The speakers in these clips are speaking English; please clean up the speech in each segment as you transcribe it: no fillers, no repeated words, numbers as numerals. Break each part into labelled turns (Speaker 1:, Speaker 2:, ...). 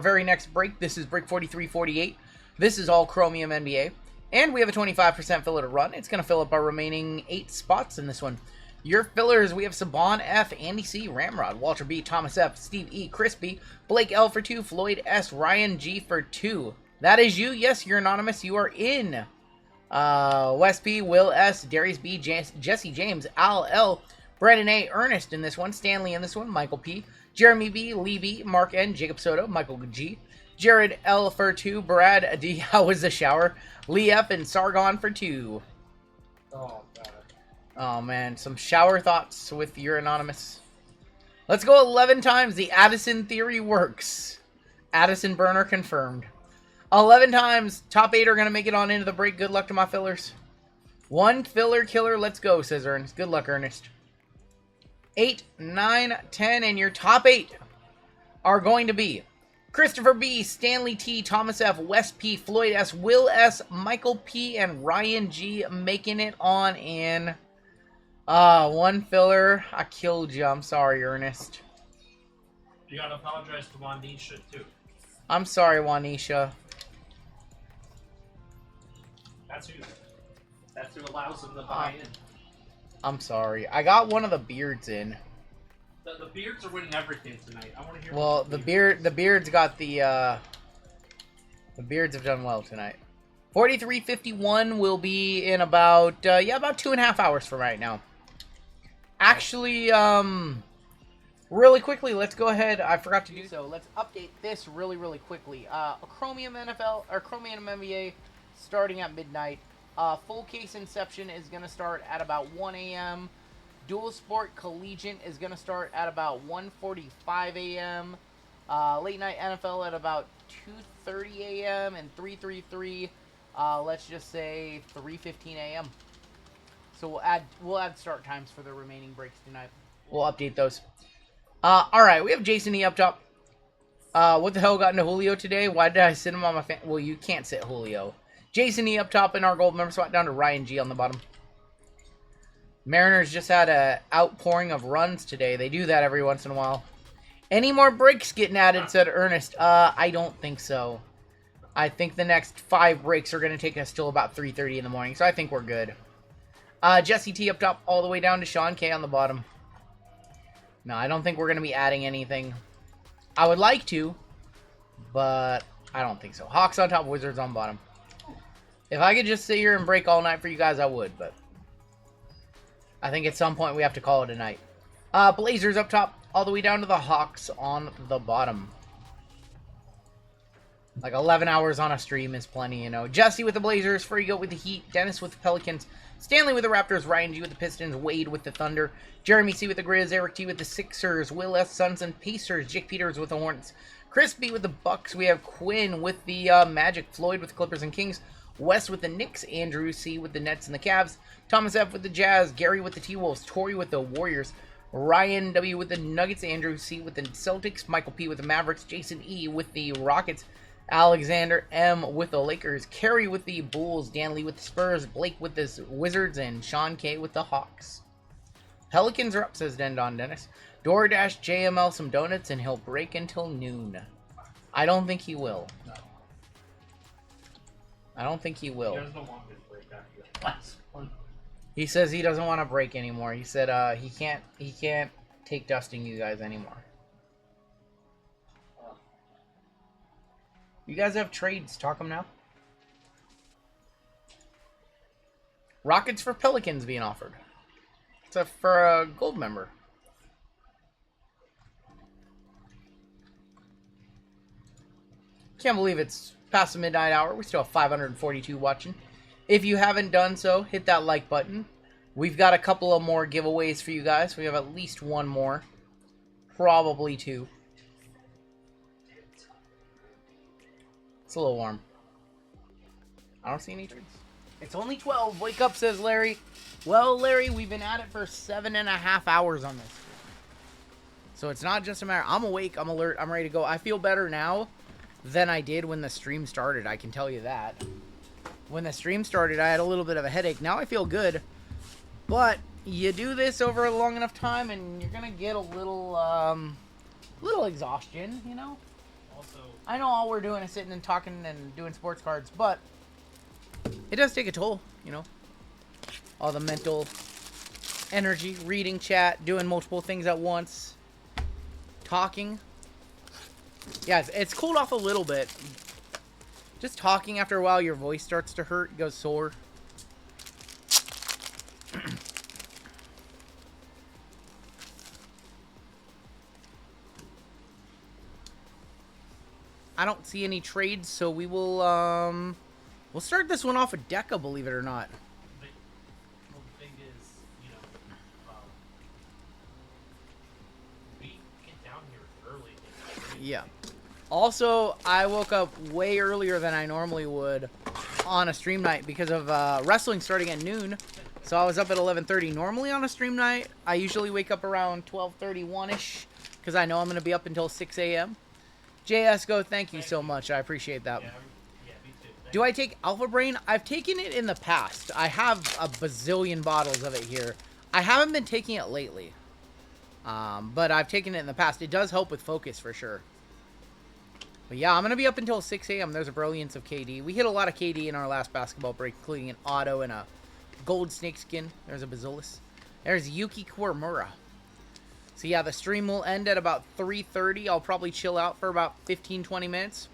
Speaker 1: Very next break. This is break 4348. This is all Chromium NBA. And we have a 25% filler to run. It's going to fill up our remaining 8 spots in this one. Your fillers, we have Saban F, Andy C, Ramrod, Walter B, Thomas F, Steve E, Chris B, Blake L for 2, Floyd S, Ryan G for 2. That is you. Yes, you're anonymous. You are in. Wes P, Will S, Darius B, Jesse James, Al L, Brandon A, Ernest in this one, Stanley in this one, Michael P, Jeremy B, Lee B, Mark N, Jacob Soto, Michael G, Jared L for 2, Brad D, how was the shower, Lee F, and Sargon for 2.
Speaker 2: Oh, God.
Speaker 1: Oh, man, some shower thoughts with your anonymous. Let's go 11 times. The Addison theory works. Addison burner confirmed. 11 times. Top 8 are going to make it on into the break. Good luck to my fillers. 1 filler killer. Let's go, says Ernest. Good luck, Ernest. 8, 9, 10, and your top 8 are going to be Christopher B, Stanley T, Thomas F, Wes P, Floyd S, Will S, Michael P, and Ryan G making it on in. 1 filler. I killed you. I'm sorry, Ernest.
Speaker 2: You gotta apologize to Wanisha, too.
Speaker 1: I'm sorry, Wanisha.
Speaker 2: That's who allows them to buy in.
Speaker 1: I'm sorry. I got one of the beards in.
Speaker 2: The beards are winning everything tonight. I want to hear.
Speaker 1: Well, the beards got the beards have done well tonight. 43:51 will be in about about 2.5 hours from right now. Actually, really quickly, let's go ahead. I forgot to do so. Let's update this really quickly. Chromium NFL or Chromium NBA starting at midnight. Full case inception is going to start at about 1 a.m. Dual Sport Collegiate is going to start at about 1:45 a.m. Late night NFL at about 2:30 a.m. and 3:33. Let's just say 3:15 a.m. So we'll add start times for the remaining breaks tonight. We'll update those. All right, we have Jason E up top. What the hell got into Julio today? Why did I sit him on my fan? Well, you can't sit Julio. Jason E up top in our gold member spot, down to Ryan G on the bottom. Mariners just had a outpouring of runs today. They do that every once in a while. Any more breaks getting added, said Ernest. I don't think so. I think the next 5 breaks are going to take us till about 3:30 in the morning, so I think we're good. Jesse T up top, all the way down to Sean K on the bottom. No, I don't think we're going to be adding anything. I would like to, but I don't think so. Hawks on top, Wizards on bottom. If I could just sit here and break all night for you guys, I would, but I think at some point we have to call it a night. Blazers up top, all the way down to the Hawks on the bottom. Like 11 hours on a stream is plenty, you know. Jesse with the Blazers, Frigo with the Heat, Dennis with the Pelicans, Stanley with the Raptors, Ryan G with the Pistons, Wade with the Thunder, Jeremy C with the Grizz, Eric T with the Sixers, Will S, Suns and Pacers, Jake Peters with the Hornets, Chris B with the Bucks, we have Quinn with the Magic, Floyd with the Clippers and Kings, Wes with the Knicks, Andrew C with the Nets and the Cavs, Thomas F with the Jazz, Gary with the T-Wolves, Tori with the Warriors, Ryan W with the Nuggets, Andrew C with the Celtics, Michael P with the Mavericks, Jason E with the Rockets, Alexander M with the Lakers, Kerry with the Bulls, Dan Lee with the Spurs, Blake with the Wizards, and Sean K with the Hawks. Pelicans are up, says Dendon Dennis. DoorDash JML some donuts and he'll break until noon. I don't think he will.
Speaker 2: No.
Speaker 1: I don't think he will.
Speaker 2: He doesn't want me to break after the last one.
Speaker 1: He says he doesn't want to break anymore. He said he can't take dusting you guys anymore. You guys have trades. Talk them now. Rockets for Pelicans being offered. It's for a gold member. Can't believe it's past the midnight hour. We still have 542 watching. If you haven't done so, hit that like button. We've got a couple of more giveaways for you guys. We have at least one more. Probably 2. It's a little warm. I don't see any trades. It's only 12. Wake up, says Larry. Well, Larry, we've been at it for 7.5 hours on this. So it's not just a matter. I'm awake. I'm alert. I'm ready to go. I feel better now than I did when the stream started. I can tell you that. When the stream started, I had a little bit of a headache. Now I feel good. But you do this over a long enough time, and you're going to get a little exhaustion, you know?
Speaker 2: Also,
Speaker 1: I know all we're doing is sitting and talking and doing sports cards, but it does take a toll, you know. All the mental energy, reading chat, doing multiple things at once, talking. Yeah, it's cooled off a little bit. Just talking after a while, your voice starts to hurt, goes sore. I don't see any trades, so we will, we'll start this one off with Deca, believe it or not.
Speaker 2: the thing is, we get down here early.
Speaker 1: Yeah. Also, I woke up way earlier than I normally would on a stream night because of wrestling starting at noon. So I was up at 11:30. Normally on a stream night, I usually wake up around 12:31-ish because I know I'm going to be up until 6 a.m. JSGO, thank you so much. I appreciate that.
Speaker 2: Yeah, me too.
Speaker 1: Do I take Alpha Brain? I've taken it in the past. I have a bazillion bottles of it here. I haven't been taking it lately. But I've taken it in the past. It does help with focus for sure. But yeah, I'm going to be up until 6 a.m. There's a brilliance of KD. We hit a lot of KD in our last basketball break, including an auto and a gold snake skin. There's a Bazillus. There's Yuki Kuwamura. So yeah, the stream will end at about 3:30. I'll probably chill out for about 15-20 minutes.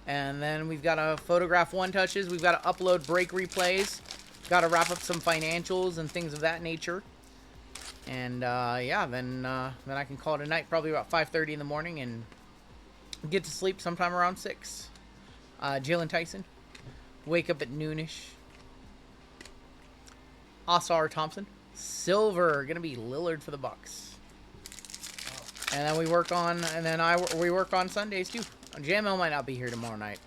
Speaker 1: And then we've got to photograph one touches. We've got to upload break replays. Got to wrap up some financials and things of that nature. And yeah, then I can call it a night probably about 5:30 in the morning and get to sleep sometime around 6. Jalen Tyson. Wake up at noonish. Asar Thompson. Silver. Gonna be Lillard for the Bucks. And then we work on, we work on Sundays too. JML might not be here tomorrow night.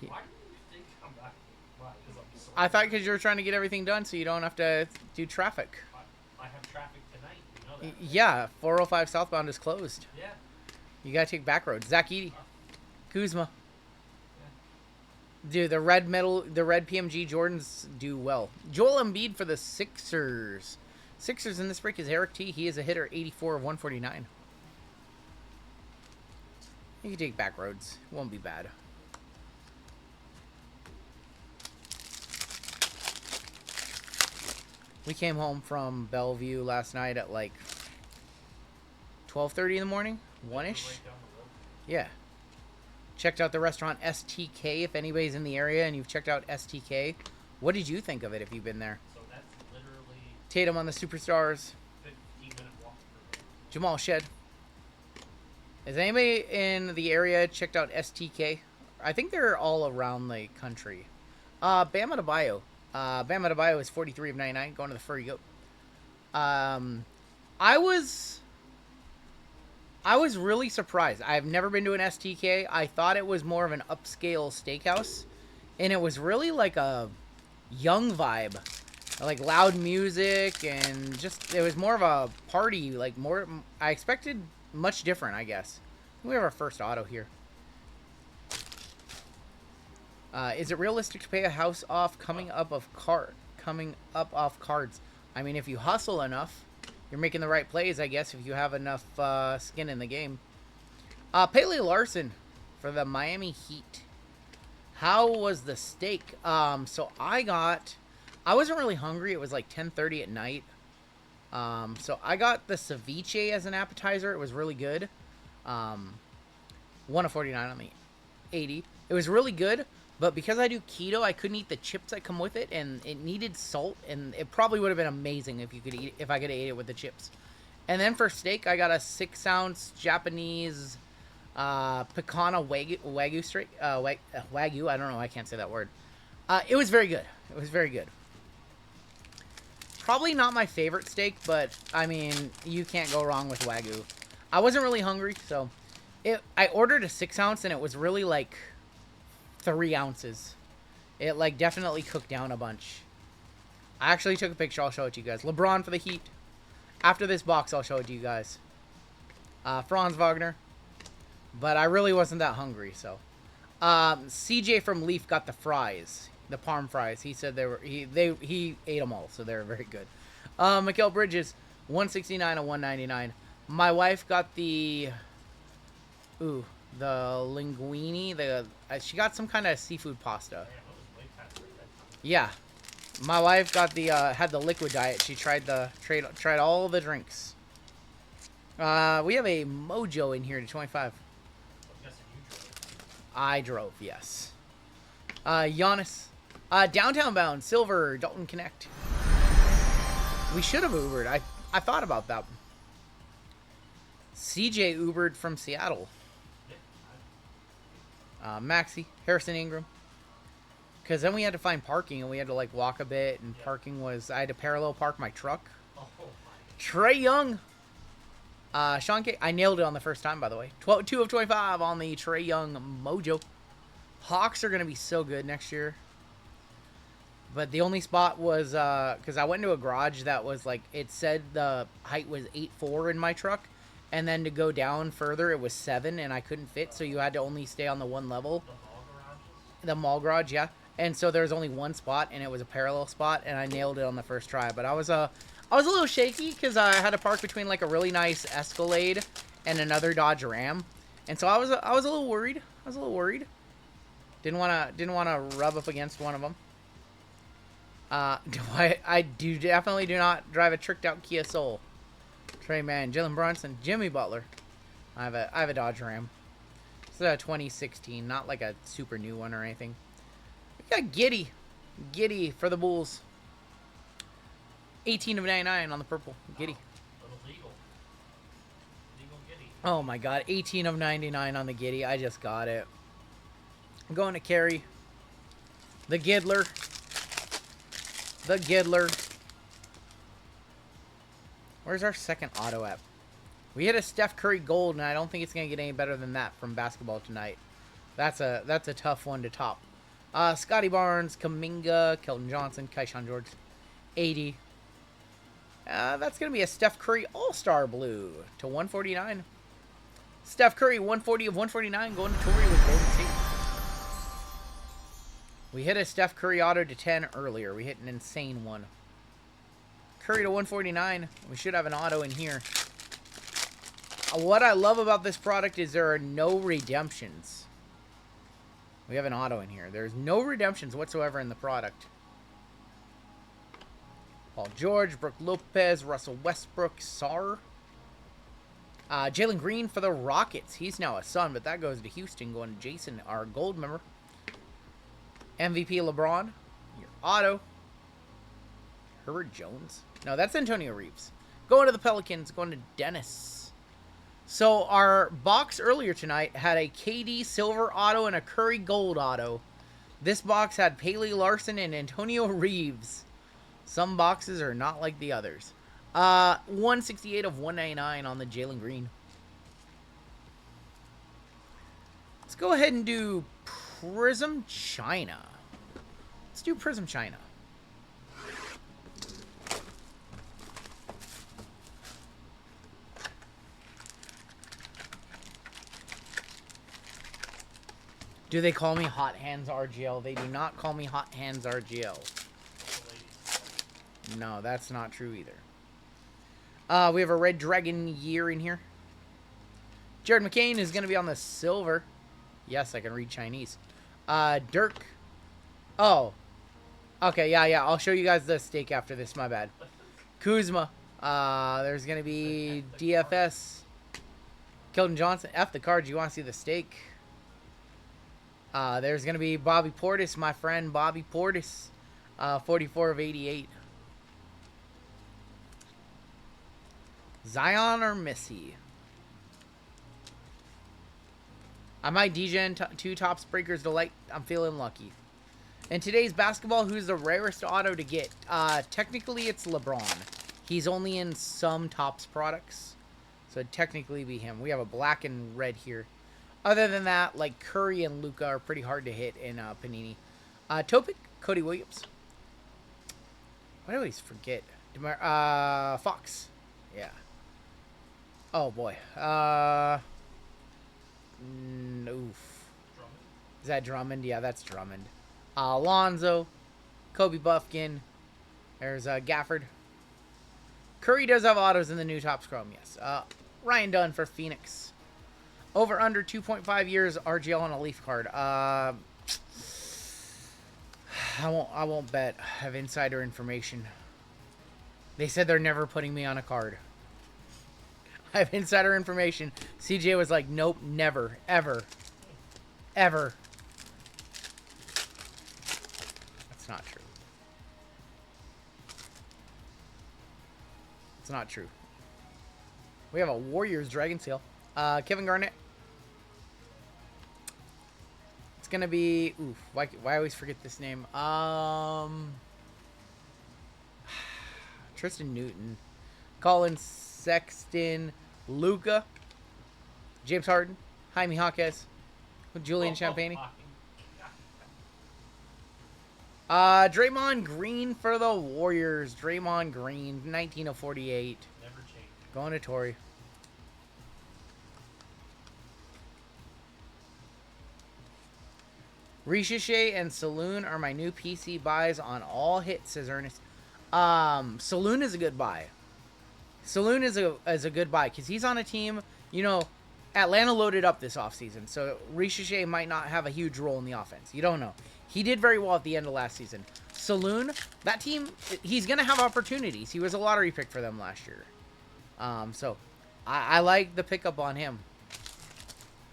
Speaker 2: Why do you think I'm not? Why? Because I'm so.
Speaker 1: I thought because you were trying to get everything done so you don't have to do traffic.
Speaker 2: I have traffic tonight. You know that.
Speaker 1: Yeah, 405 southbound is closed.
Speaker 2: Yeah.
Speaker 1: You gotta take back roads. Zach Edey. Kuzma. Dude, the red PMG Jordans do well. Joel Embiid for the Sixers. Sixers in this break is Eric T. He is a hitter, 84 of 149. You can take back roads. Won't be bad. We came home from Bellevue last night at like 12:30 in the morning, 1-ish.
Speaker 2: Right down the road.
Speaker 1: Yeah. Checked out the restaurant STK. If anybody's in the area and you've checked out STK, what did you think of it if you've been there?
Speaker 2: So that's literally
Speaker 1: Tatum on the Superstars.
Speaker 2: 15-minute walk for me.
Speaker 1: Jamal Shed. Has anybody in the area checked out STK? I think they're all around the country. Bam Adebayo. Bam Adebayo is 43 of 99, going to the Furry Goat. I was really surprised. I've never been to an STK. I thought it was more of an upscale steakhouse, and it was really like a young vibe, like loud music, and just it was more of a party. Like more, I expected much different, I guess. We have our first auto here. Is it realistic to pay a house off coming up off cards? I mean, if you hustle enough, you're making the right plays, I guess, if you have enough skin in the game. Pele Larson for the Miami Heat. How was the steak? So I wasn't really hungry. It was like 10:30 at night. So I got the ceviche as an appetizer. It was really good. 1 of 49 on the 80. It was really good. But because I do keto, I couldn't eat the chips that come with it, and it needed salt, and it probably would have been amazing if I could have ate it with the chips. And then for steak, I got a 6-ounce Japanese Picana Wagyu steak. Wagyu, I don't know, I can't say that word. It was very good. It was very good. Probably not my favorite steak, but I mean, you can't go wrong with Wagyu. I wasn't really hungry, so I ordered a 6-ounce, and it was really like 3 ounces. It like definitely cooked down a bunch. I actually took a picture. I'll show it to you guys. LeBron for the Heat. After this box, I'll show it to you guys. Franz Wagner. But I really wasn't that hungry, so. CJ from Leaf got the fries. The parm fries. He said he ate them all, so they were very good. Mikal Bridges, 169 and 199. My wife got the The linguine. She got some kind of seafood pasta.
Speaker 2: Man, that was way past her bedtime.
Speaker 1: Yeah. My wife got the had the liquid diet. She tried all the drinks. We have a Mojo in here to 25.
Speaker 2: I'm guessing you drove.
Speaker 1: I drove, yes. Giannis. Downtown bound, silver, Dalton Connect. We should have Ubered. I thought about that. CJ Ubered from Seattle.
Speaker 2: Yeah,
Speaker 1: Maxi, Harrison Ingram. Because then we had to find parking, and we had to, like, walk a bit, and parking was... I had to parallel park my truck.
Speaker 2: oh my.
Speaker 1: Trey Young. Sean K. I nailed it on the first time, by the way. 2 of 25 on the Trey Young Mojo. Hawks are going to be so good next year. But the only spot was... Because I went into a garage that was, like... It said the height was 8'4" in my truck. And then to go down further, it was 7, and I couldn't fit. So you had to only stay on the one level.
Speaker 2: The mall garages?
Speaker 1: The mall garage, yeah. And so there was only one spot, and it was a parallel spot, and I nailed it on the first try. But I was a little shaky because I had to park between like a really nice Escalade and another Dodge Ram, and so I was a little worried. Didn't wanna rub up against one of them. I definitely do not drive a tricked out Kia Soul. Trey Mann, Jalen Brunson, Jimmy Butler. I have a Dodge Ram. It's a 2016, not like a super new one or anything. We got Giddy for the Bulls. 18 of 99 on the purple. Giddy.
Speaker 2: Little legal. Legal giddy.
Speaker 1: Oh my god, 18 of 99 on the Giddy. I just got it. I'm going to carry the Giddler. Where's our second auto at? We hit a Steph Curry gold, and I don't think it's going to get any better than that from basketball tonight. That's a tough one to top. Scotty Barnes, Kuminga, Kelton Johnson, Keyshawn George, 80. That's going to be a Steph Curry All-Star Blue to 149. Steph Curry, 140 of 149, going to Torrey with Golden State. We hit a Steph Curry auto to 10 earlier. We hit an insane one. Curry to 149. We should have an auto in here. What I love about this product is there are no redemptions. We have an auto in here. There's no redemptions whatsoever in the product. Paul George, Brooke Lopez, Russell Westbrook, Sarr. Jalen Green for the Rockets. He's now a Sun, but that goes to Houston, going to Jason, our gold member. MVP LeBron. Your auto. Herbert Jones. No, that's Antonio Reeves. Going to the Pelicans, going to Dennis. So our box earlier tonight had a KD silver auto and a Curry gold auto. This box had Paley Larson and Antonio Reeves. Some boxes are not like the others. 168 of 199 on the Jalen Green. Let's go ahead and do Prism China. Let's do Prism China. Do they call me Hot Hands RGL? They do not call me Hot Hands RGL. No, that's not true either. We have a Red Dragon Year in here. Jared McCain is going to be on the silver. Yes, I can read Chinese. Dirk. Oh. Okay, yeah. I'll show you guys the steak after this. My bad. Kuzma. There's going to be DFS. Kelton Johnson. F the cards. You want to see the steak? There's going to be Bobby Portis, my friend Bobby Portis. 44 of 88. Zion or Missy? I might DGen 2 Tops Breakers Delight. I'm feeling lucky. In today's basketball, who's the rarest auto to get? Technically, it's LeBron. He's only in some Tops products. So it'd technically be him. We have a black and red here. Other than that, like Curry and Luka are pretty hard to hit in Panini. Topic, Cody Williams. Why do I always forget? Fox. Yeah. Oh, boy. Oof.
Speaker 2: Drummond?
Speaker 1: Is that Drummond? Yeah, that's Drummond. Alonzo. Kobe Buffkin. There's Gafford. Curry does have autos in the new Topps Chrome, yes. Ryan Dunn for Phoenix. Over under 2.5 years RGL on a Leaf card. I won't bet. I have insider information. They said they're never putting me on a card. I have insider information. CJ was like, nope, never, ever. Ever. That's not true. It's not true. We have a Warriors Dragon Seal. Kevin Garnett. It's gonna be... Oof, why I always forget this name? Tristan Newton. Colin Sexton. Luca. James Harden. Jaime Jaquez. Julian Champagne. Draymond Green for the Warriors. Draymond Green, 19 of 48.
Speaker 2: Never changed.
Speaker 1: Going to Torrey. Ricochet and Saloon are my new PC buys on all hits, says Ernest. Saloon is a good buy. Saloon is a good buy because he's on a team, you know, Atlanta loaded up this offseason, so Ricochet might not have a huge role in the offense. You don't know. He did very well at the end of last season. Saloon, that team, he's going to have opportunities. He was a lottery pick for them last year. So I like the pickup on him.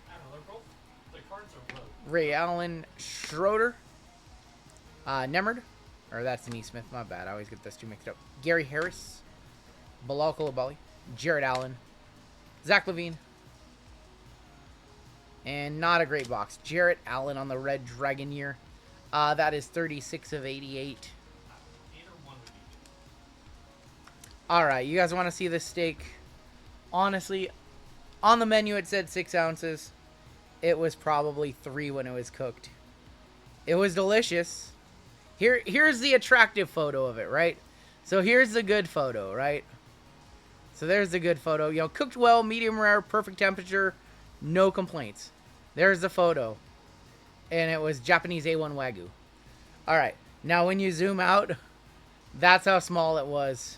Speaker 2: I don't know, they're both, the cards are low.
Speaker 1: Ray Allen, Schroeder, Nemard, or that's Neesmith, my bad. I always get those two mixed up. Gary Harris, Bilal Coulibaly, Jared Allen, Zach LaVine, and not a great box. Jarrett Allen on the Red Dragon year. That is 36 of 88. All right, you guys want to see this steak? Honestly, on the menu it said 6 ounces. It was probably 3 when it was cooked. It was delicious. Here's the attractive photo of it, right? So here's the good photo, right? So there's the good photo. You know, cooked well, medium rare, perfect temperature, no complaints. There's the photo. And it was Japanese A1 Wagyu. All right. Now when you zoom out, that's how small it was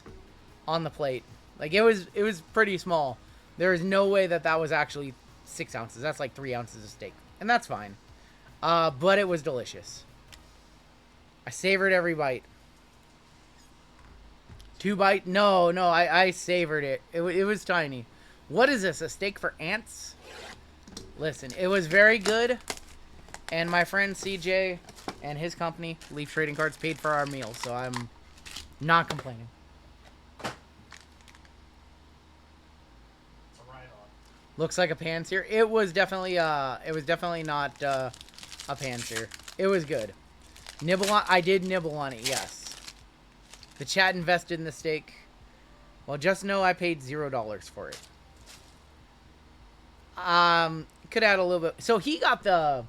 Speaker 1: on the plate. Like it was pretty small. There is no way that was actually 6 ounces. That's like 3 ounces of steak. And that's fine. But it was delicious. I savored every bite. 2 bite? No, I savored it. It was tiny. What is this? A steak for ants? Listen, it was very good. And my friend CJ and his company, Leaf Trading Cards, paid for our meal. So I'm not complaining. Looks like a pan sear. It was definitely not a pan sear. It was good. I did nibble on it, yes. The chat invested in the steak. Well, just know I paid $0 for it. Could add a little bit. So he got the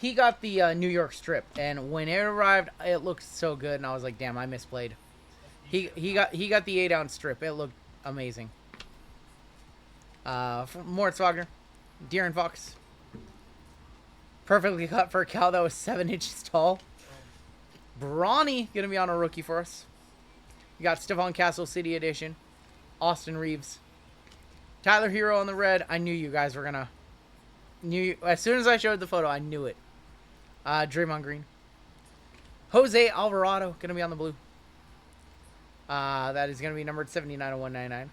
Speaker 1: New York strip, and when it arrived, it looked so good, and I was like, damn, I misplayed. He got the 8-ounce strip. It looked amazing. Moritz Wagner, Deer and Fox. Perfectly cut for a cow that was 7 inches tall. Brawny gonna be on a rookie for us. You got Stephon Castle City Edition. Austin Reeves. Tyler Hero on the red. I knew you guys were gonna. As soon as I showed the photo, I knew it. Draymond Green. Jose Alvarado gonna be on the blue. That is gonna be numbered 79 of 199.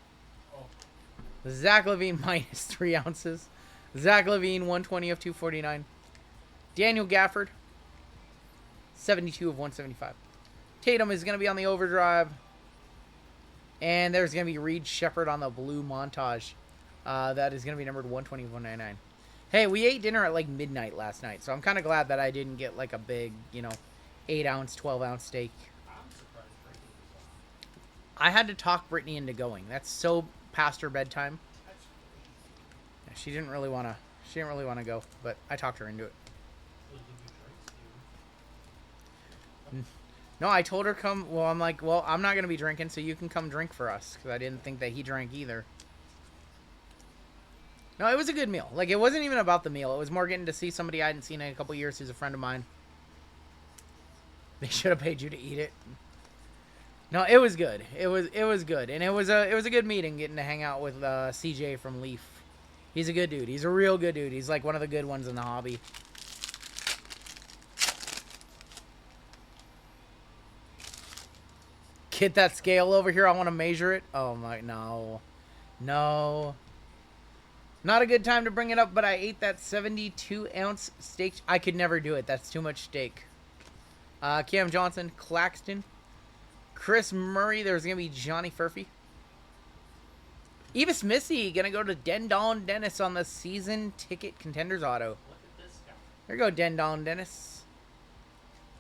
Speaker 1: Zach LaVine minus 3 ounces. Zach LaVine 120 of 249. Daniel Gafford 72 of 175. Tatum is going to be on the overdrive. And there's going to be Reed Shepherd on the blue montage. That is going to be numbered 120 of 199. Hey, we ate dinner at like midnight last night. So I'm kind of glad that I didn't get like a big, 8-ounce, 12-ounce steak. I had to talk Brittany into going. That's so past her bedtime. Yeah, she didn't really want to go, but I talked her into it. No, I told her come. Well, I'm like, well, I'm not going to be drinking, so you can come drink for us, because I didn't think that he drank either. No, it was a good meal. Like, it wasn't even about the meal. It was more getting to see somebody I hadn't seen in a couple years who's a friend of mine. They should have paid you to eat it. No, it was good. It was good, and it was a good meeting getting to hang out with CJ from Leaf. He's a good dude. He's a real good dude. He's like one of the good ones in the hobby. Get that scale over here. I want to measure it. Oh my, no. No. Not a good time to bring it up, but I ate that 72-ounce steak. I could never do it. That's too much steak. Cam Johnson, Claxton, Chris Murray. There's going to be Johnny Furphy. Evis Missy going to go to Dendon Dennis on the season ticket contenders auto.
Speaker 2: Look at this guy.
Speaker 1: There you go, Dendon Dennis.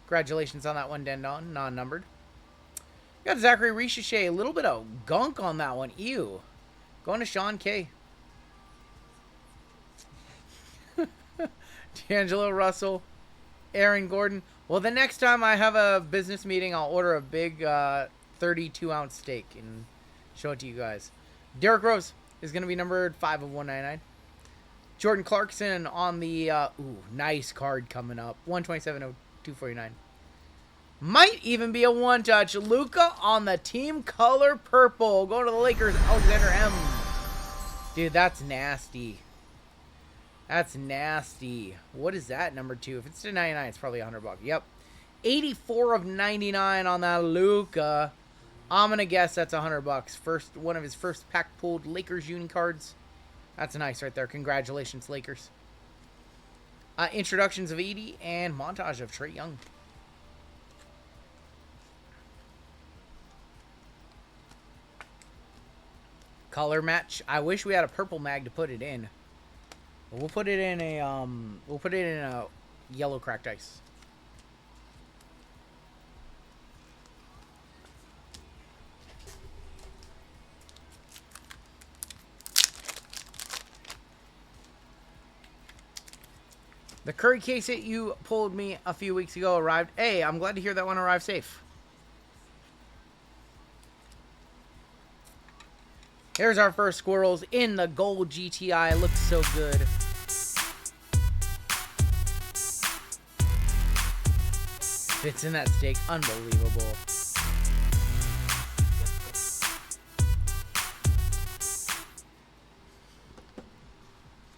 Speaker 1: Congratulations on that one, Dendon. Non-numbered. Got Zachary Richichet. A little bit of gunk on that one. Ew. Going to Sean K. D'Angelo Russell. Aaron Gordon. Well, the next time I have a business meeting, I'll order a big 32-ounce steak and show it to you guys. Derrick Rose is going to be numbered 5 of 199. Jordan Clarkson on the, nice card coming up. 127 of 249. Might even be a one-touch. Luka on the team color purple. Going to the Lakers, Alexander M. Dude, that's nasty. That's nasty. What is that, number 2? If it's to 99, it's probably $100. Yep. 84 of 99 on that Luka. I'm going to guess that's $100. First, one of his first pack-pulled Lakers uni cards. That's nice right there. Congratulations, Lakers. Introductions of Edie and montage of Trae Young. Color match. I wish we had a purple mag to put it in. But we'll put it in a yellow cracked ice. The Curry case that you pulled me a few weeks ago arrived. Hey, I'm glad to hear that one arrived safe. Here's our first squirrels in the gold GTI. Looks so good. Fits in that steak. Unbelievable.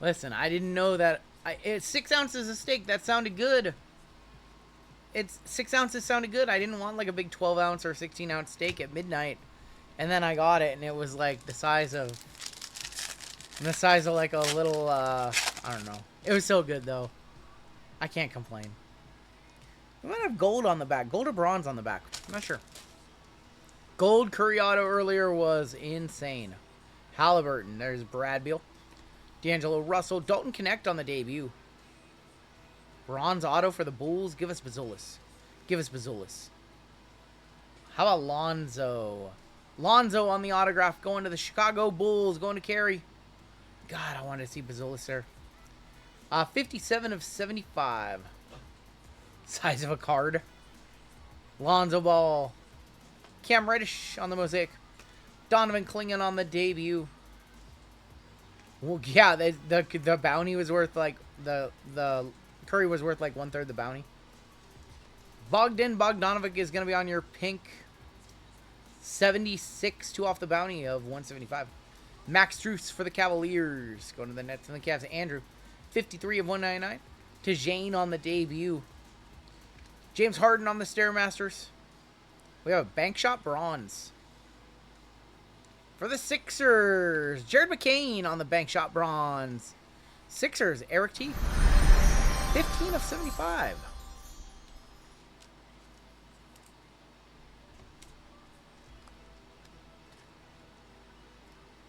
Speaker 1: Listen, I didn't know that. It's 6 ounces of steak. That sounded good. It's 6 ounces sounded good. I didn't want like a big 12-ounce or 16-ounce steak at midnight. And then I got it, and it was like the size of like a little, I don't know. It was so good, though. I can't complain. We might have gold on the back. Gold or bronze on the back. I'm not sure. Gold Curry auto earlier was insane. Halliburton. There's Brad Beal. D'Angelo Russell. Dalton Connect on the debut. Bronze auto for the Bulls. Give us Bazulis. Give us Bazulis. How about Lonzo? Lonzo on the autograph, going to the Chicago Bulls, going to carry. God, I wanted to see Bazulis there. 57 of 75. Size of a card. Lonzo Ball. Cam Reddish on the mosaic. Donovan Clingan on the debut. Well, yeah, the bounty was worth like, the Curry was worth like 1/3 the bounty. Bogdan Bogdanovic is going to be on your pink. 76, 2 off the bounty of 175. Max Strus for the Cavaliers. Going to the Nets and the Cavs. Andrew, 53 of 199. Tajane on the debut. James Harden on the Stairmasters. We have a bank shot bronze. For the Sixers, Jared McCain on the bank shot bronze. Sixers, Eric T. 15 of 75.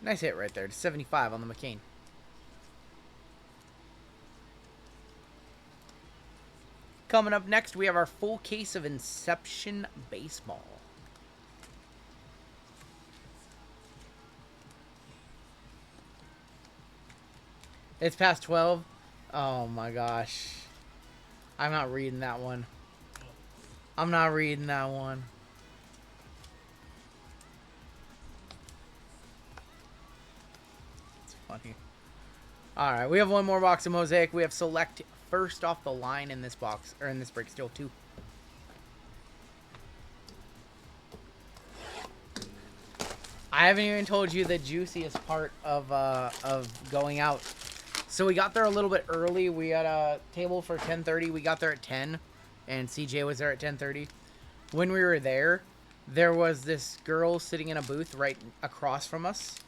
Speaker 1: Nice hit right there. 75 on the McCain. Coming up next, we have our full case of Inception Baseball. It's past 12. Oh my gosh. I'm not reading that one. I'm not reading that one. Funny. All right, we have one more box of Mosaic. We have Select first off the line in this box, or in this break, still 2. I haven't even told you the juiciest part of going out. So we got there a little bit early. We had a table for 10:30. We got there at 10, and CJ was there at 10:30. When we were there, there was this girl sitting in a booth right across from us,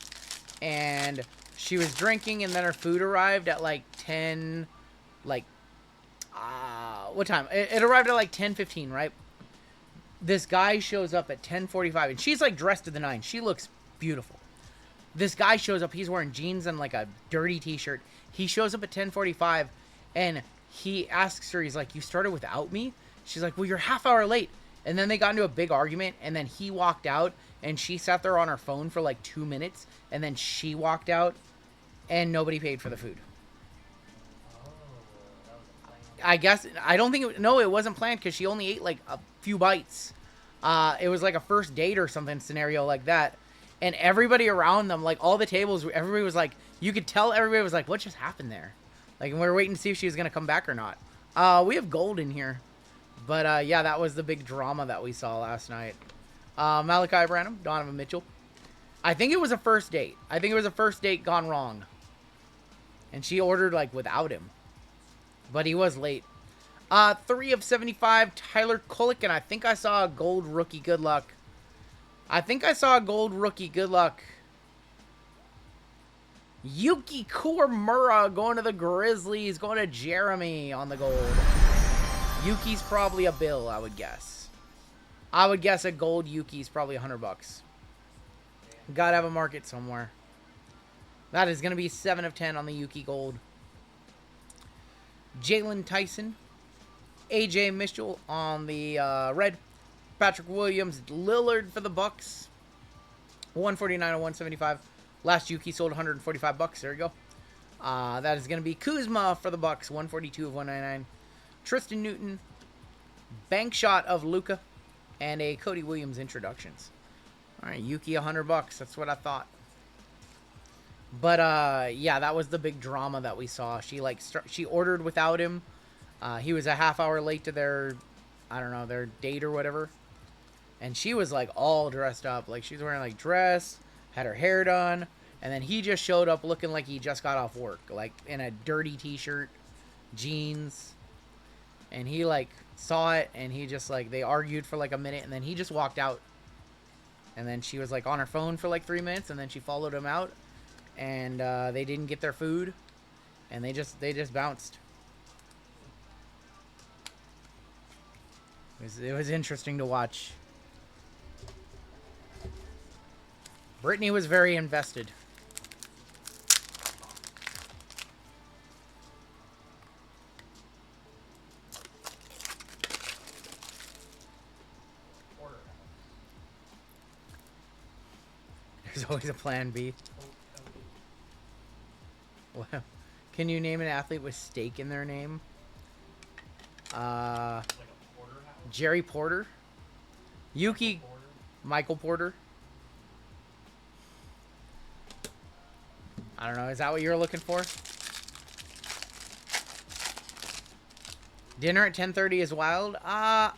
Speaker 1: and she was drinking, and then her food arrived at like 10, like, what time? It arrived at like 10:15, right? This guy shows up at 10:45, and she's like dressed to the nines. She looks beautiful. This guy shows up. He's wearing jeans and like a dirty t-shirt. He shows up at 10:45, and he asks her, he's like, "You started without me?" She's like, "Well, you're half hour late." And then they got into a big argument, and then he walked out, and she sat there on her phone for like 2 minutes, and then she walked out, and nobody paid for the food. I guess, I don't think, no, it wasn't planned, because she only ate like a few bites. It was like a first date or something scenario like that. And everybody around them, like all the tables, everybody was like, you could tell everybody was like, what just happened there? Like, and we were waiting to see if she was going to come back or not. We have gold in here. But, yeah, that was the big drama that we saw last night. Malachi Branham, Donovan Mitchell. I think it was a first date. I think it was a first date gone wrong. And she ordered, like, without him. But he was late. 3 of 75, Tyler Kulik, and I think I saw a gold rookie good luck. Yuki Kuramura going to the Grizzlies, going to Jeremy on the gold. Yuki's probably a bill, I would guess. I would guess a gold Yuki's probably $100. Gotta have a market somewhere. That is going to be 7 of 10 on the Yuki gold. Jalen Tyson. AJ Mitchell on the red. Patrick Williams. Lillard for the Bucks. 149 of 175. Last Yuki sold $145. There you go. That is going to be Kuzma for the Bucks. 142 of 199. Tristan Newton. Bank shot of Luka. And a Cody Williams introductions. All right, Yuki $100. That's what I thought. But yeah, that was the big drama that we saw. She like she ordered without him. He was a half hour late to their, I don't know, their date or whatever. And she was like all dressed up, like she's wearing like dress, had her hair done, and then he just showed up looking like he just got off work, like in a dirty t-shirt, jeans. And he like saw it, and he just like, they argued for like a minute, and then he just walked out. And then she was like on her phone for like 3 minutes, and then she followed him out. And they didn't get their food, and they just bounced. It was interesting to watch. Brittany was very invested. There's always a plan B. Well, can you name an athlete with steak in their name? Jerry Porter. Yuki. Michael Porter. I don't know. Is that what you're looking for? Dinner at 10:30 is wild. I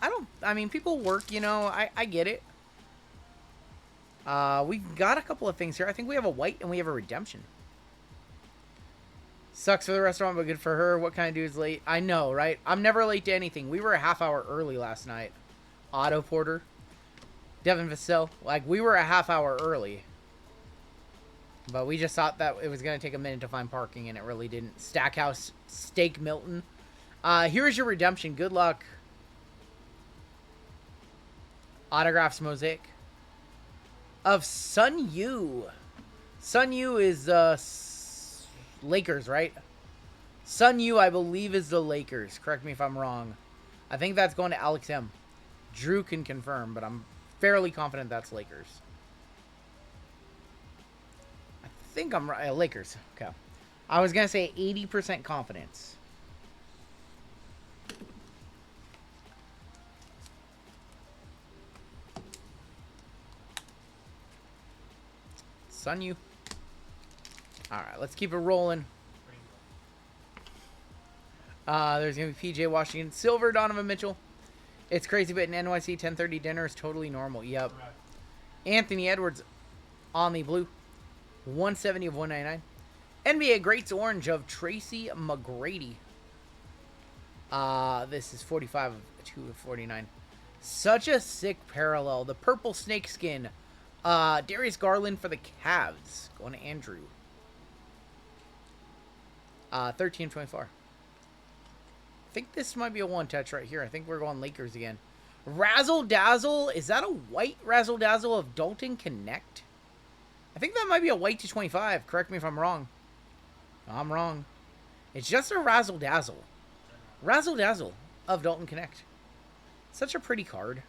Speaker 1: mean, people work, you know. I get it. We got a couple of things here. I think we have a white and we have a redemption. Sucks for the restaurant, but good for her. What kind of dude's late? I know, right? I'm never late to anything. We were a half hour early last night. Otto Porter. Devin Vassell. Like, we were a half hour early. But we just thought that it was going to take a minute to find parking, and it really didn't. Stackhouse Steak Milton. Here's your redemption. Good luck. Autographs Mosaic. Of Sun Yu. Sun Yu is Lakers, right? Sun Yu, I believe, is the Lakers. Correct me if I'm wrong. I think that's going to Alex M. Drew can confirm, but I'm fairly confident that's Lakers. I think I'm right. Lakers. Okay. I was going to say 80% confidence. Sun Yu. Alright, let's keep it rolling. There's going to be PJ Washington. Silver, Donovan Mitchell. It's crazy, but in NYC, 10:30 dinner is totally normal. Yep. Right. Anthony Edwards. on the blue. 170 of 199. NBA Greats Orange of Tracy McGrady. This is 45 of 2 of 49. Such a sick parallel. The purple snakeskin. Darius Garland for the Cavs. Going to Andrew. 13 of 24. I think this might be a one-touch right here. I think we're going Lakers again. Razzle Dazzle. Is that a white Razzle Dazzle of Dalton Connect? I think that might be a white to 25. Correct me if I'm wrong. I'm wrong. It's just a Razzle Dazzle. Razzle Dazzle of Dalton Connect. Such a pretty card.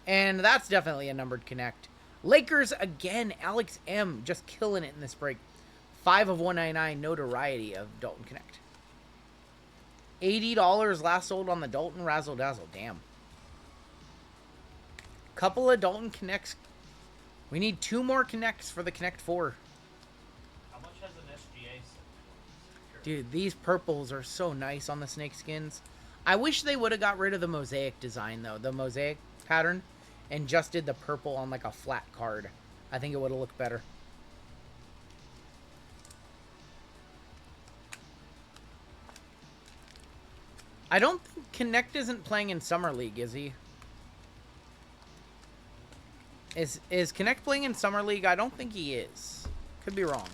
Speaker 1: And that's definitely a numbered Connect. Lakers again. Alex M. Just killing it in this break. 5 of 199 notoriety of Dalton Connect. $80 last sold on the Dalton Razzle Dazzle. Damn. Couple of Dalton Connects. We need 2 more Connects for the Connect 4.
Speaker 2: How much has an SGA?
Speaker 1: Dude, these purples are so nice on the snakeskins. I wish they would have got rid of the mosaic design, though. The mosaic pattern. And just did the purple on like a flat card. I think it would have looked better. I don't think Connect isn't playing in Summer League, is he? Is Connect playing in Summer League? I don't think he is. Could be wrong.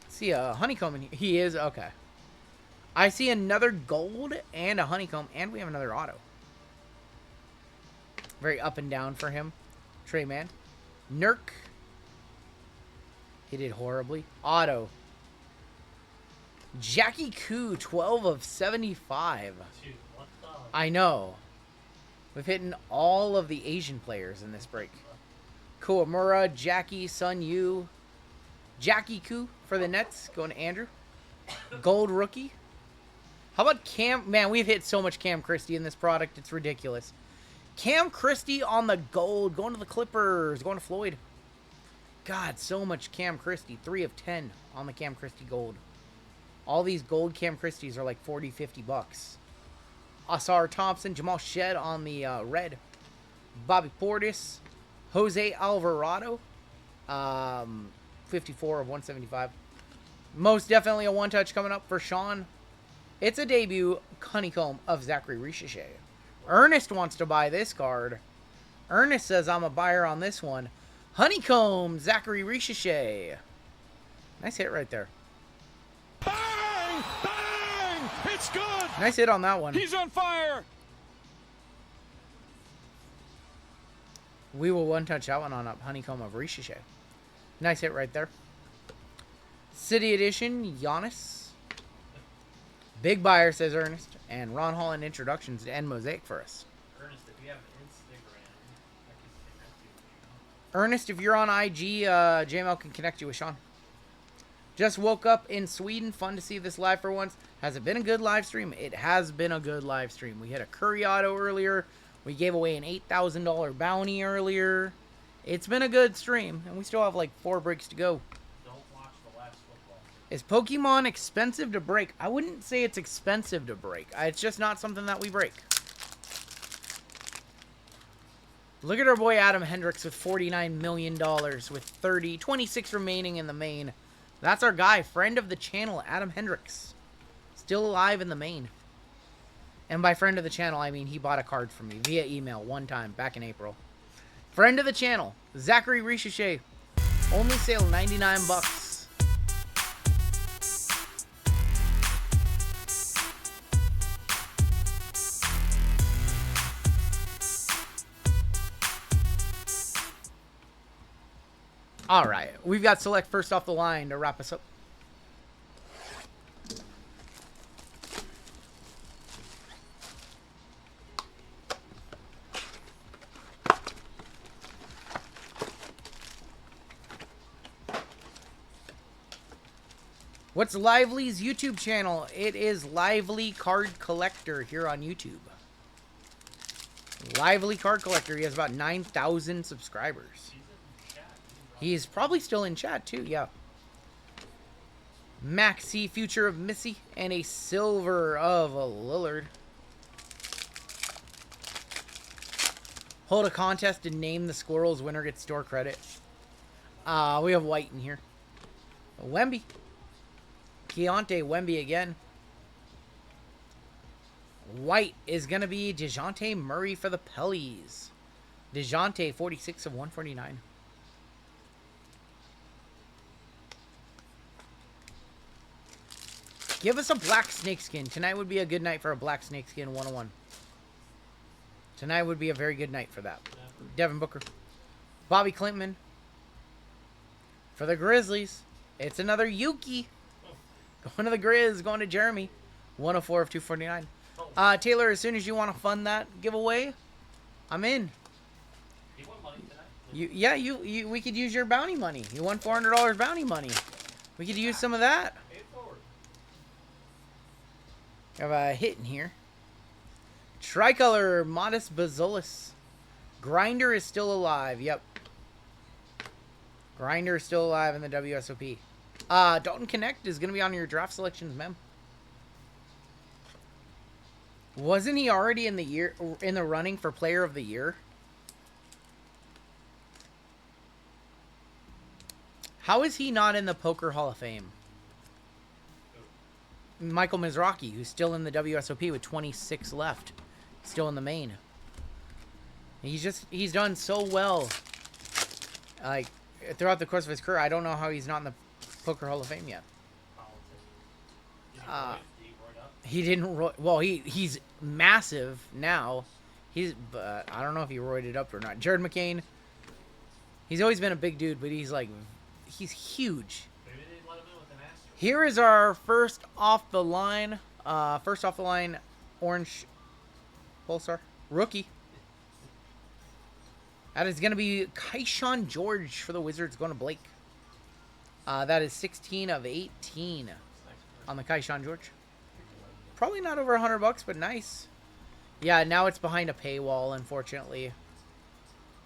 Speaker 1: See a honeycomb in here. He is? Okay. I see another gold and a honeycomb, and we have another auto. Very up and down for him. Trey Man. Nurk. He did horribly. Auto. Jackie Koo, 12 of 75.
Speaker 2: Dude, what the?
Speaker 1: I know. We've hit all of the Asian players in this break. Kuamura, Jackie, Sun Yu. Jackie Koo for the Nets. Going to Andrew. Gold rookie. How about Cam? Man, we've hit so much Cam Christie in this product. It's ridiculous. Cam Christie on the gold. Going to the Clippers. Going to Floyd. God, so much Cam Christie. 3 of 10 on the Cam Christie gold. All these gold Cam Christies are like 40, 50 bucks. Asar Thompson, Jamal Shed on the red. Bobby Portis. Jose Alvarado. 54 of 175. Most definitely a one-touch coming up for Sean. It's a debut honeycomb of Zachary Richichet. Ernest wants to buy this card. Ernest says I'm a buyer on this one. Honeycomb, Zachary Richichet. Nice hit right there.
Speaker 3: Bang! Bang! It's good!
Speaker 1: Nice hit on that one.
Speaker 3: He's on fire!
Speaker 1: We will one-touch that one on up. Honeycomb of Richichet. Nice hit right there. City Edition, Giannis. Big buyer, says Ernest. And Ron Holland introductions to end Mosaic for us.
Speaker 2: Ernest, if you have Instagram, I can connect you with
Speaker 1: Ernest, if you're on IG, JML can connect you with Sean. Just woke up in Sweden. Fun to see this live for once. Has it been a good live stream? It has been a good live stream. We hit a Curry auto earlier. We gave away an $8,000 bounty earlier. It's been a good stream. And we still have like 4 breaks to go.
Speaker 2: Don't watch the last football.
Speaker 1: Is Pokemon expensive to break? I wouldn't say it's expensive to break. It's just not something that we break. Look at our boy Adam Hendricks with $49 million with 26 remaining in the main. That's our guy, friend of the channel, Adam Hendricks. Still alive in the main. And by friend of the channel, I mean he bought a card from me via email one time back in April. Friend of the channel, Zachary Richichet. Only sale, 99 bucks. All right, we've got select first off the line to wrap us up. What's Lively's YouTube channel? It is Lively Card Collector here on YouTube. Lively Card Collector. He has about 9,000 subscribers. He's probably still in chat too, yeah. Maxi, Future of Missy, and a silver of a Lillard. Hold a contest and name the squirrels. Winner gets store credit. We have White in here. Wemby. Keontae Wemby again. White is going to be DeJounte Murray for the Pellies. DeJounte, 46 of 149. Give us a black snakeskin. Tonight would be a good night for a black snakeskin 101. Tonight would be a very good night for that. Devin Booker. Bobby Clinton. For the Grizzlies. It's another Yuki. Going to the Grizz. Going to Jeremy. 104 of 249. Taylor, as soon as you want to fund that giveaway, I'm in.
Speaker 2: He won money tonight.
Speaker 1: We could use your bounty money. You won $400 bounty money. We could use some of that.
Speaker 2: Pay it forward.
Speaker 1: Have a hit in here. Tricolor, Modest Bazulis. Grinder is still alive. Yep. Grinder is still alive in the WSOP. Dalton Connect is going to be on your draft selections, ma'am. Wasn't he already in the running for Player of the Year? How is he not in the Poker Hall of Fame? Michael Mizrachi, who's still in the WSOP with 26 left. Still in the main. He's done so well. Like, throughout the course of his career, I don't know how he's not in the Poker Hall of Fame yet. He didn't. Well, he's massive now. But I don't know if he roided up or not. Jared McCain. He's always been a big dude, but he's huge.
Speaker 2: Maybe they let him in with an asterisk.
Speaker 1: Here is our first off the line orange Pulsar rookie. That is going to be Kaishan George for the Wizards, going to Blake. That is 16 of 18 on the Kaishan George. Probably not over $100, but nice. Yeah, now it's behind a paywall, unfortunately.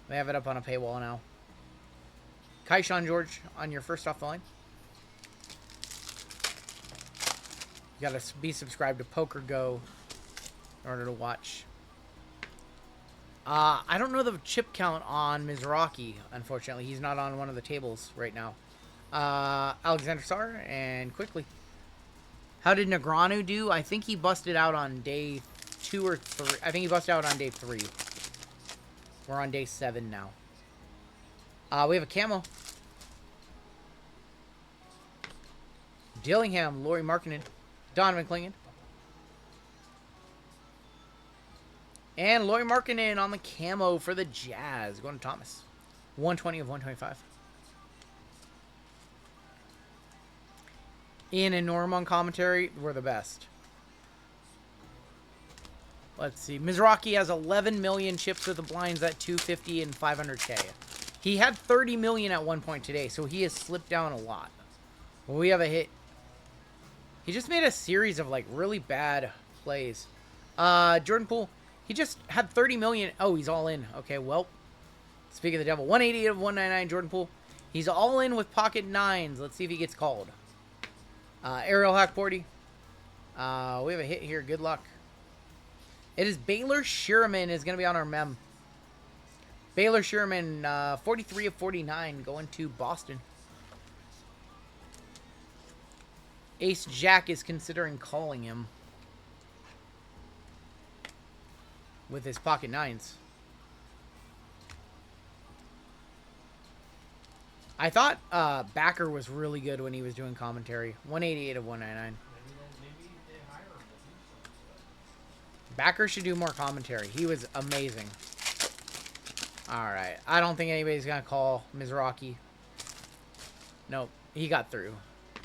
Speaker 1: They have it up on a paywall now. Kaishan George on your first off the line. You got to be subscribed to Poker Go in order to watch. I don't know the chip count on Mizrachi, unfortunately. He's not on one of the tables right now. Alexander Sarr, and quickly. How did Negreanu do? I think he busted out on day 2 or 3. I think he busted out on day 3. We're on day 7 now. We have a camo. Dillingham, Lauri Markkanen, Donovan Clingan. And Lauri Markkanen on the camo for the Jazz. Going to Thomas. 120 of 125. Ian and Norm on commentary. We're the best. Let's see. Mizrachi has 11 million chips with the blinds at 250 and 500K. He had 30 million at one point today, so he has slipped down a lot. We have a hit. He just made a series of really bad plays. Jordan Poole. He just had 30 million. Oh, he's all in. Okay, well. Speaking of the devil. 188 of 199, Jordan Poole. He's all in with pocket 9s. Let's see if he gets called. Ariel Hackporty. We have a hit here. Good luck. It is Baylor Sherman is going to be on our mem. Baylor Sherman, 43 of 49, going to Boston. Ace Jack is considering calling him with his pocket 9s. I thought Backer was really good when he was doing commentary. 188 of 199.
Speaker 2: Maybe they hire him to do something.
Speaker 1: Backer should do more commentary. He was amazing. Alright. I don't think anybody's going to call Mizrachi. Nope. He got through.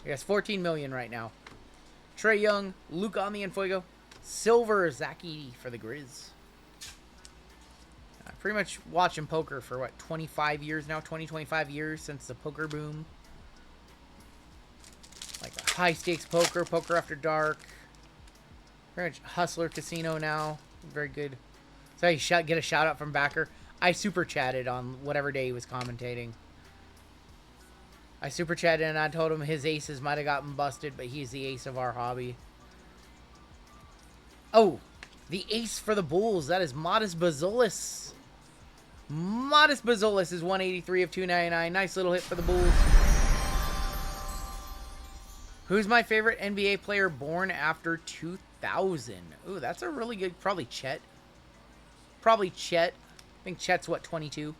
Speaker 1: He has 14 million right now. Trey Young, Luke Ami and Fuego. Silver, Zach Edey for the Grizz. Pretty much watching poker for, 25 years now? 25 years since the poker boom. Like high-stakes poker, poker after dark. Pretty much Hustler Casino now. Very good. So you get a shout-out from Backer. I super chatted on whatever day he was commentating. I super chatted and I told him his aces might have gotten busted, but he's the ace of our hobby. Oh, the ace for the Bulls. That is Modest Bazulis. Modest Bazolis is 183 of 299. Nice little hit for the Bulls. Who's my favorite NBA player born after 2000? Ooh, that's a really good... Probably Chet. Probably Chet. I think Chet's, what, 22?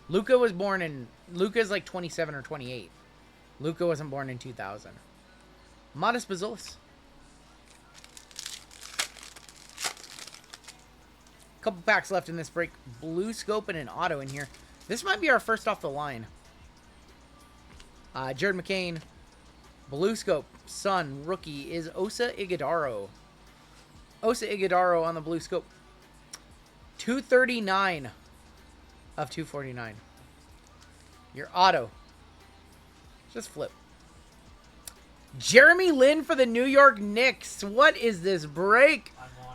Speaker 1: Luka was born in... Luka's like 27 or 28. Luka wasn't born in 2000. Modest Bazolis. Couple packs left in this break. Blue scope and an auto in here. This might be our first off the line. Jared McCain. Blue scope. Sun. Rookie is Osa Iguodaro. Osa Iguodaro on the blue scope. 239 of 249. Your auto. Just flip. Jeremy Lin for the New York Knicks. What is this break?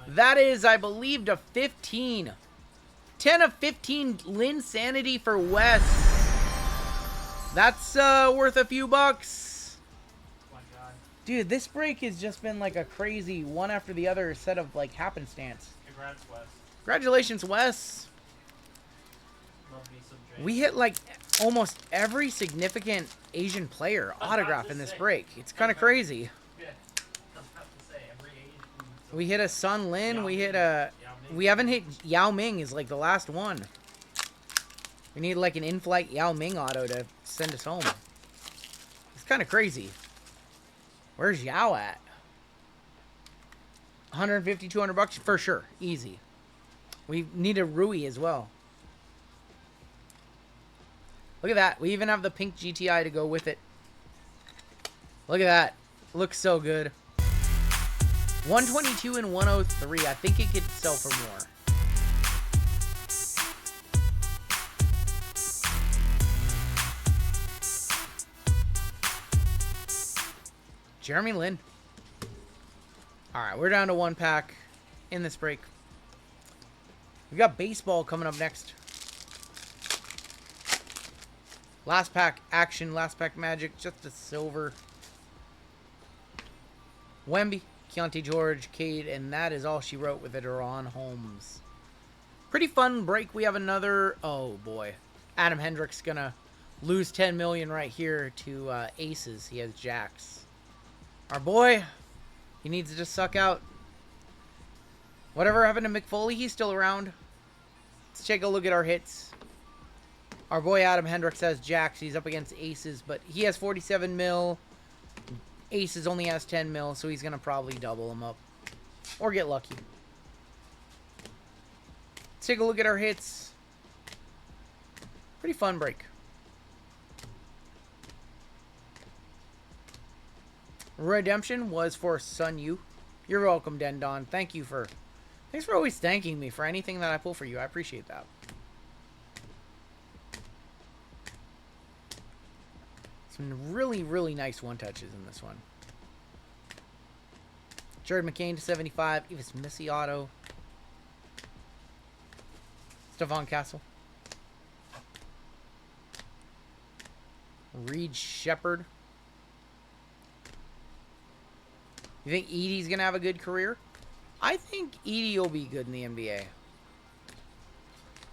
Speaker 1: That is, I believe, a 15. 10 of 15 Lin Sanity for Wes. That's worth a few bucks.
Speaker 2: Oh my God.
Speaker 1: Dude, this break has just been like a crazy one after the other set of like happenstance.
Speaker 2: Congrats, Wes.
Speaker 1: Congratulations, Wes.
Speaker 2: Love me some James.
Speaker 1: We hit like almost every significant Asian player autograph in this break. It's kind of crazy.
Speaker 2: Yeah. I was about to say, every Asian.
Speaker 1: We hit a Sun Lin.
Speaker 2: Yao
Speaker 1: We
Speaker 2: Ming.
Speaker 1: hit a...
Speaker 2: Yao Ming.
Speaker 1: We haven't hit Yao Ming is like the last one. We need like an in-flight Yao Ming auto to send us home. It's kind of crazy. Where's Yao at? 150, 200 bucks for sure. Easy. We need a Rui as well. Look at that. We even have the pink GTI to go with it. Look at that. Looks so good. 122 and 103. I think it could sell for more. Jeremy Lin. All right, we're down to one pack in this break. We got baseball coming up next. Last pack action, last pack magic, just a silver. Wemby, Keontae George, Cade, and that is all she wrote with it, Deron Holmes. Pretty fun break. We have another, oh boy. Adam Hendrick's gonna lose 10 million right here to aces. He has jacks. Our boy, he needs to just suck out. Whatever happened to McFoley, he's still around. Let's take a look at our hits. Our boy Adam Hendricks has jacks. He's up against aces, but he has 47 mil. Aces only has 10 mil, so he's going to probably double them up. Or get lucky. Let's take a look at our hits. Pretty fun break. Redemption was for Sun Yu. You're welcome, Dendon. Thanks for always thanking me for anything that I pull for you. I appreciate that. Some really, really nice one-touches in this one. Jared McCain to 75. Evis Missy auto. Stephon Castle. Reed Shepard. You think Edie's going to have a good career? I think Edie will be good in the NBA.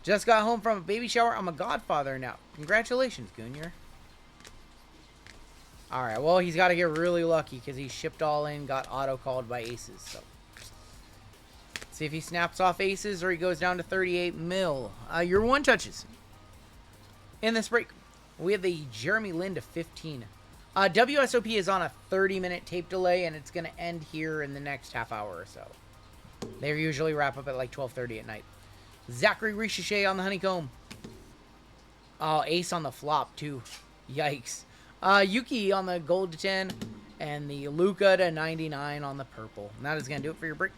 Speaker 1: Just got home from a baby shower. I'm a godfather now. Congratulations, Junior. Alright, well, he's got to get really lucky because he shipped all in, got auto-called by aces. So, see if he snaps off aces or he goes down to 38 mil. Your one touches. In this break, we have the Jeremy Lin to 15. WSOP is on a 30-minute tape delay, and it's going to end here in the next half hour or so. They usually wrap up at like 12:30 at night. Zachary Richichet on the honeycomb. Oh, ace on the flop, too. Yikes. Yuki on the gold to 10, and the Luka to 99 on the purple. And that is going to do it for your break.